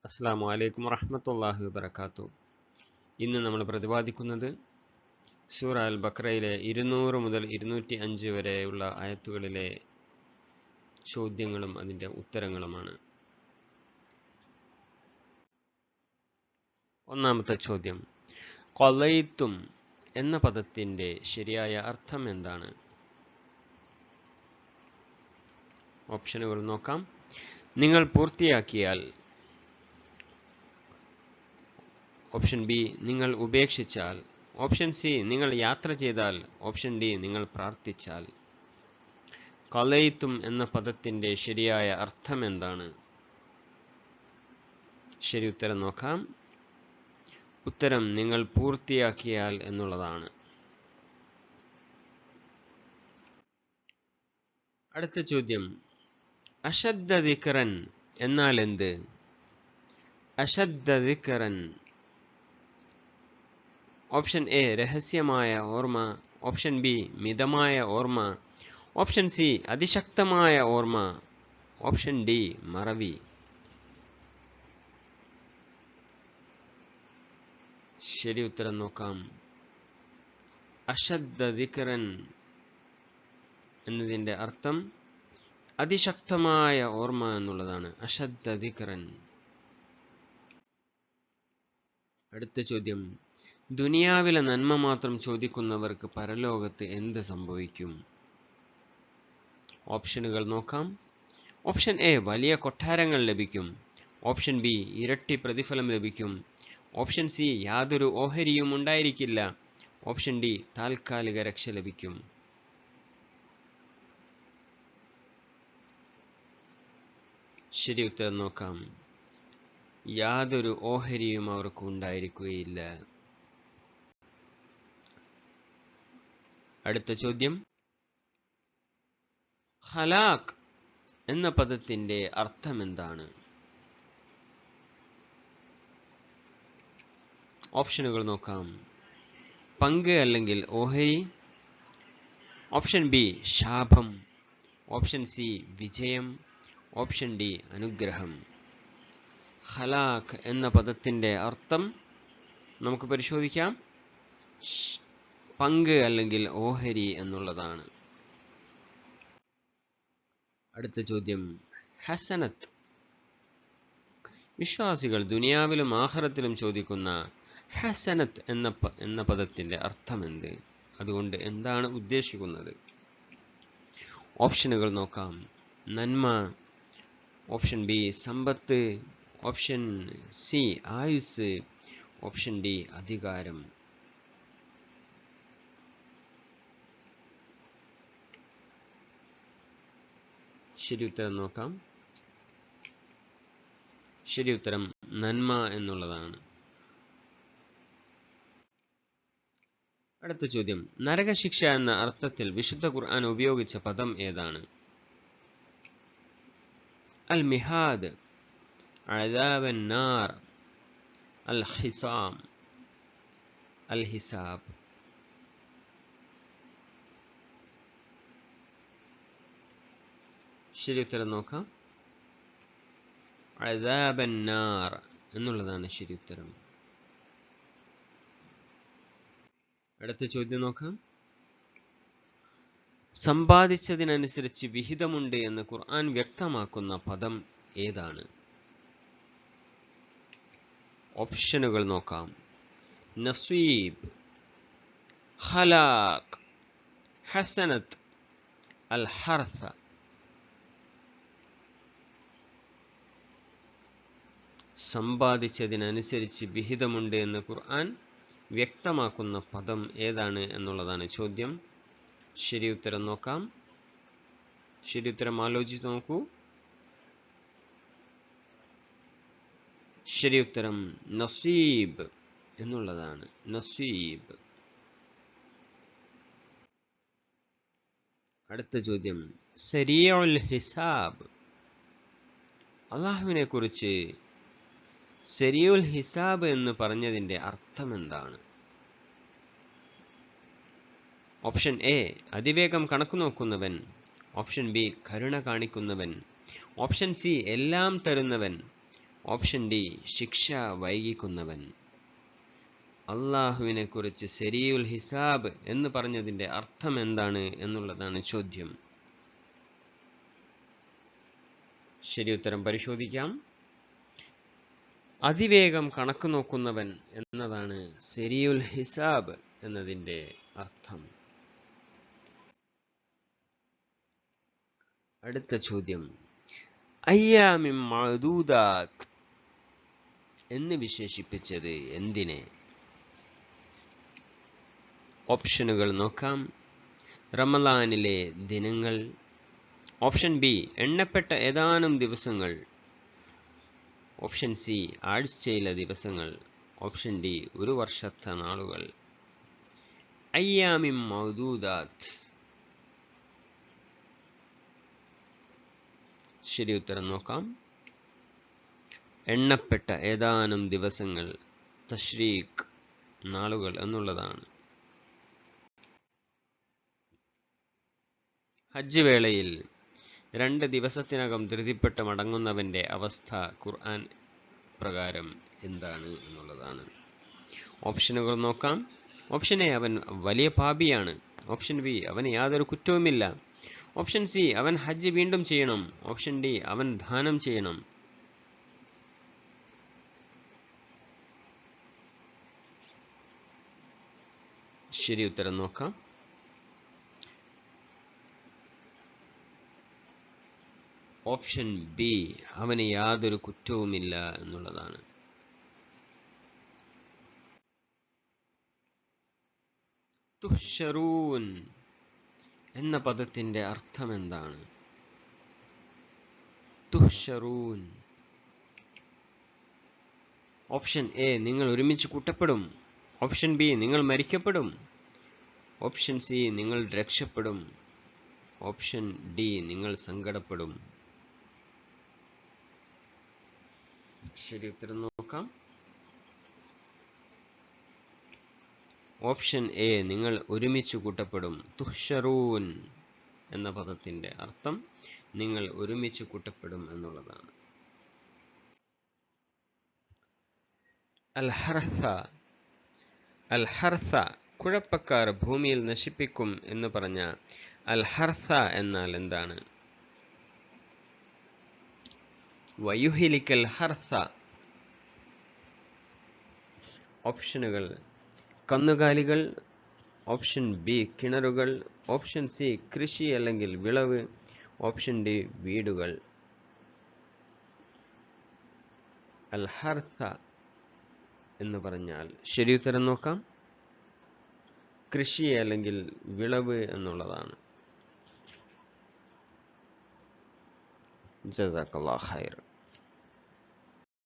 അസ്സലാമു അലൈക്കും വറഹ്മത്തുള്ളാഹി വബറകാതുഹു. ഇന്ന് നമ്മൾ പ്രതിപാദിക്കുന്നത് സൂറ അൽ ബഖറയിലെ 200 മുതൽ 205 വരെയുള്ള ആയത്തുകളിലെ ചോദ്യങ്ങളും അതിൻ്റെ ഉത്തരങ്ങളുമാണ്. ഒന്നാമത്തെ ചോദ്യം, ഖളൈതും എന്ന പദത്തിൻ്റെ ശരിയായ അർത്ഥം എന്താണ്? ഓപ്ഷനുകൾ നോക്കാം. നിങ്ങൾ പൂർത്തിയാക്കിയാൽ. ഓപ്ഷൻ ബി, നിങ്ങൾ ഉപേക്ഷിച്ചാൽ. ഓപ്ഷൻ സി, നിങ്ങൾ യാത്ര ചെയ്താൽ. ഓപ്ഷൻ ഡി, നിങ്ങൾ പ്രാർത്ഥിച്ചാൽ. ഖളൈതും എന്ന പദത്തിൻ്റെ ശരിയായ അർത്ഥം എന്താണ്? ശരി ഉത്തരം നോക്കാം. ഉത്തരം നിങ്ങൾ പൂർത്തിയാക്കിയാൽ എന്നുള്ളതാണ്. അടുത്ത ചോദ്യം, അശദ്ദ ദിക്റൻ എന്നാൽ എന്ത്? അശദ്ദ ദിക്റൻ. ഓപ്ഷൻ എ, രഹസ്യമായ ഓർമ്മ. ഓപ്ഷൻ ബി, മിതമായ ഓർമ്മ. ഓപ്ഷൻ സി, അതിശക്തമായ ഓർമ്മ. ഓപ്ഷൻ ഡി, മറവി. ശരി ഉത്തരം നോക്കാം. അശദ്ദ ദിക്റൻ എന്നതിൻ്റെ അർത്ഥം അതിശക്തമായ ഓർമ്മ എന്നുള്ളതാണ്. അശദ്ദ ദിക്റൻ. അടുത്ത ചോദ്യം, ദുനിയാവിലെ നന്മ മാത്രം ചോദിക്കുന്നവർക്ക് പരലോകത്ത് എന്ത് സംഭവിക്കും? ഓപ്ഷനുകൾ നോക്കാം. ഓപ്ഷൻ എ, വലിയ കൊട്ടാരങ്ങൾ ലഭിക്കും. ഓപ്ഷൻ ബി, ഇരട്ടി പ്രതിഫലം ലഭിക്കും. ഓപ്ഷൻ സി, യാതൊരു ഓഹരിയും ഉണ്ടായിരിക്കില്ല. ഓപ്ഷൻ ഡി, താൽക്കാലിക രക്ഷ ലഭിക്കും. ശരി ഉത്തരം നോക്കാം. യാതൊരു ഓഹരിയും അവർക്ക് ഉണ്ടായിരിക്കുകയില്ല. അടുത്ത ചോദ്യം, ഹലാക്ക് എന്ന പദത്തിന്റെ അർത്ഥം എന്താണ്? ഓപ്ഷനുകൾ നോക്കാം. പങ്ക് അല്ലെങ്കിൽ ഓഹരി. ഓപ്ഷൻ ബി, ശാപം. ഓപ്ഷൻ സി, വിജയം. ഓപ്ഷൻ ഡി, അനുഗ്രഹം. ഹലാക്ക് എന്ന പദത്തിന്റെ അർത്ഥം നമുക്ക് പരിശോധിക്കാം. പങ്ക് അല്ലെങ്കിൽ ഓഹരി എന്നുള്ളതാണ്. അടുത്ത ചോദ്യം, ഹസനത്ത്. വിശ്വാസികൾ ദുനിയാവിലും ആഖിറത്തിലും ചോദിക്കുന്ന ഹസനത്ത് എന്ന പദത്തിന്റെ അർത്ഥം എന്ത്? അതുകൊണ്ട് എന്താണ് ഉദ്ദേശിക്കുന്നത്? ഓപ്ഷനുകൾ നോക്കാം. നന്മ. ഓപ്ഷൻ ബി, സമ്പത്ത്. ഓപ്ഷൻ സി, ആയുസ്. ഓപ്ഷൻ ഡി, അധികാരം. ശരി ഉത്തരം നോക്കാം. ശരി ഉത്തരം നന്മ എന്നുള്ളതാണ്. അടുത്ത ചോദ്യം, നരകശിക്ഷ എന്ന അർത്ഥത്തിൽ വിശുദ്ധ ഖുർആൻ ഉപയോഗിച്ച പദം ഏതാണ്? അൽ മിഹാദ്, അദാബൻ നാർ, അൽ ഹിസാം, അൽ ഹിസാബ്. ശരി ഉത്തരം നോക്കാം. അദാബൻ നാർ എന്നുള്ളതാണ് ശരി ഉത്തരം. അടുത്ത ചോദ്യം നോക്കാം. സമ്പാദിച്ചതിനനുസരിച്ച് വിഹിതമുണ്ട് എന്ന് ഖുർആൻ വ്യക്തമാക്കുന്ന പദം ഏതാണ്? ഓപ്ഷനുകൾ നോക്കാം. നസീബ്, ഖലാഖ്, ഹസനത്ത്, അൽ ഹർസ. സമ്പാദിച്ചതിനനുസരിച്ച് വിഹിതമുണ്ട് എന്ന് ഖുർആൻ വ്യക്തമാക്കുന്ന പദം ഏതാണ് എന്നുള്ളതാണ് ചോദ്യം. ശരി ഉത്തരം നോക്കാം. ശരി ഉത്തരം ആലോചിച്ച് നോക്കൂ. ശരി ഉത്തരം നസീബ് എന്നുള്ളതാണ്. നസീബ്. അടുത്ത ചോദ്യം, സരീഉൽ ഹിസാബ്. അള്ളാഹുവിനെ കുറിച്ച് സരീഉൽ ഹിസാബ് എന്ന് പറഞ്ഞതിന്റെ അർത്ഥം എന്താണ്? ഓപ്ഷൻ എ, അതിവേഗം കണക്ക് നോക്കുന്നവൻ. ഓപ്ഷൻ ബി, കരുണ കാണിക്കുന്നവൻ. ഓപ്ഷൻ സി, എല്ലാം തരുന്നവൻ. ഓപ്ഷൻ ഡി ശിക്ഷ വൈകിക്കുന്നവൻ. അള്ളാഹുവിനെ കുറിച്ച് സരീഉൽ ഹിസാബ് എന്ന് പറഞ്ഞതിൻ്റെ അർത്ഥം എന്താണ് എന്നുള്ളതാണ് ചോദ്യം. ശരി ഉത്തരം പരിശോധിക്കാം. അതിവേഗം കണക്ക് നോക്കുന്നവൻ എന്നതാണ് സരീഉൽ ഹിസാബ് എന്നതിൻ്റെ അർത്ഥം. അടുത്ത ചോദ്യം, അയ്യാമിൻ മഅദൂദാത്ത് എന്ന് വിശേഷിപ്പിച്ചത് എന്തിനെ? ഓപ്ഷനുകൾ നോക്കാം. റമളാനിലെ ദിനങ്ങൾ. ഓപ്ഷൻ ബി എണ്ണപ്പെട്ട ഏതാനും ദിവസങ്ങൾ. ഓപ്ഷൻ സി ആഴ്ചയിലെ ദിവസങ്ങൾ. ഓപ്ഷൻ ഡി ഒരു വർഷത്തെ നാളുകൾ. അയ്യാമിൻ മഅദൂദാത്ത്. ശരി ഉത്തരം നോക്കാം. എണ്ണപ്പെട്ട ഏതാനും ദിവസങ്ങൾ, തശ്രീഖ് നാളുകൾ എന്നുള്ളതാണ്. ഹജ്ജ് വേളയിൽ 2 ദിവസത്തിനകം ധൃതിപ്പെട്ട് മടങ്ങുന്നവന്റെ അവസ്ഥ ഖുർആൻ പ്രകാരം എന്താണ് എന്നുള്ളതാണ്. ഓപ്ഷനുകൾ നോക്കാം. ഓപ്ഷൻ എ അവൻ വലിയ പാപിയാണ്. ഓപ്ഷൻ ബി അവന് യാതൊരു കുറ്റവുമില്ല. ഓപ്ഷൻ സി അവൻ ഹജ്ജ് വീണ്ടും ചെയ്യണം. ഓപ്ഷൻ ഡി അവൻ ദാനം ചെയ്യണം. ശരി ഉത്തരം നോക്കാം. ഓപ്ഷൻ ബി അവന് യാതൊരു കുറ്റവുമില്ല എന്നുള്ളതാണ്. തുഹ്ശറൂൻ എന്ന പദത്തിന്റെ അർത്ഥം എന്താണ്? തുഹ്ശറൂൻ. ഓപ്ഷൻ എ നിങ്ങൾ ഒരുമിച്ച് കൂട്ടപ്പെടും. ഓപ്ഷൻ ബി നിങ്ങൾ മരിക്കപ്പെടും. ഓപ്ഷൻ സി നിങ്ങൾ രക്ഷപ്പെടും. ഓപ്ഷൻ ഡി നിങ്ങൾ സങ്കടപ്പെടും. ശരി ഉത്തരം നോക്കാം. ഓപ്ഷൻ എ നിങ്ങൾ ഒരുമിച്ച് കൂട്ടപ്പെടും. തുഹ്ശറൂൻ എന്ന പദത്തിന്റെ അർത്ഥം നിങ്ങൾ ഒരുമിച്ച് കൂട്ടപ്പെടും എന്നുള്ളതാണ്. അൽ-ഹർഥ കുഴപ്പക്കാർ ഭൂമിയിൽ നശിപ്പിക്കും എന്ന് പറഞ്ഞ അൽ-ഹർഥ എന്നാൽ എന്താണ്? വയുഹിലിക്കൽ ഹർഥ. ഓപ്ഷനുകൾ കന്നുകാലികൾ. ഓപ്ഷൻ ബി കിണറുകൾ. ഓപ്ഷൻ സി കൃഷി അല്ലെങ്കിൽ വിളവ്. ഓപ്ഷൻ ഡി വീടുകൾ. അൽ-ഹർഥ എന്ന് പറഞ്ഞാൽ ശരി ഉത്തരം നോക്കാം. കൃഷി അല്ലെങ്കിൽ വിളവ് എന്നുള്ളതാണ്. ജസാക്കല്ലാഹു ഖൈർ.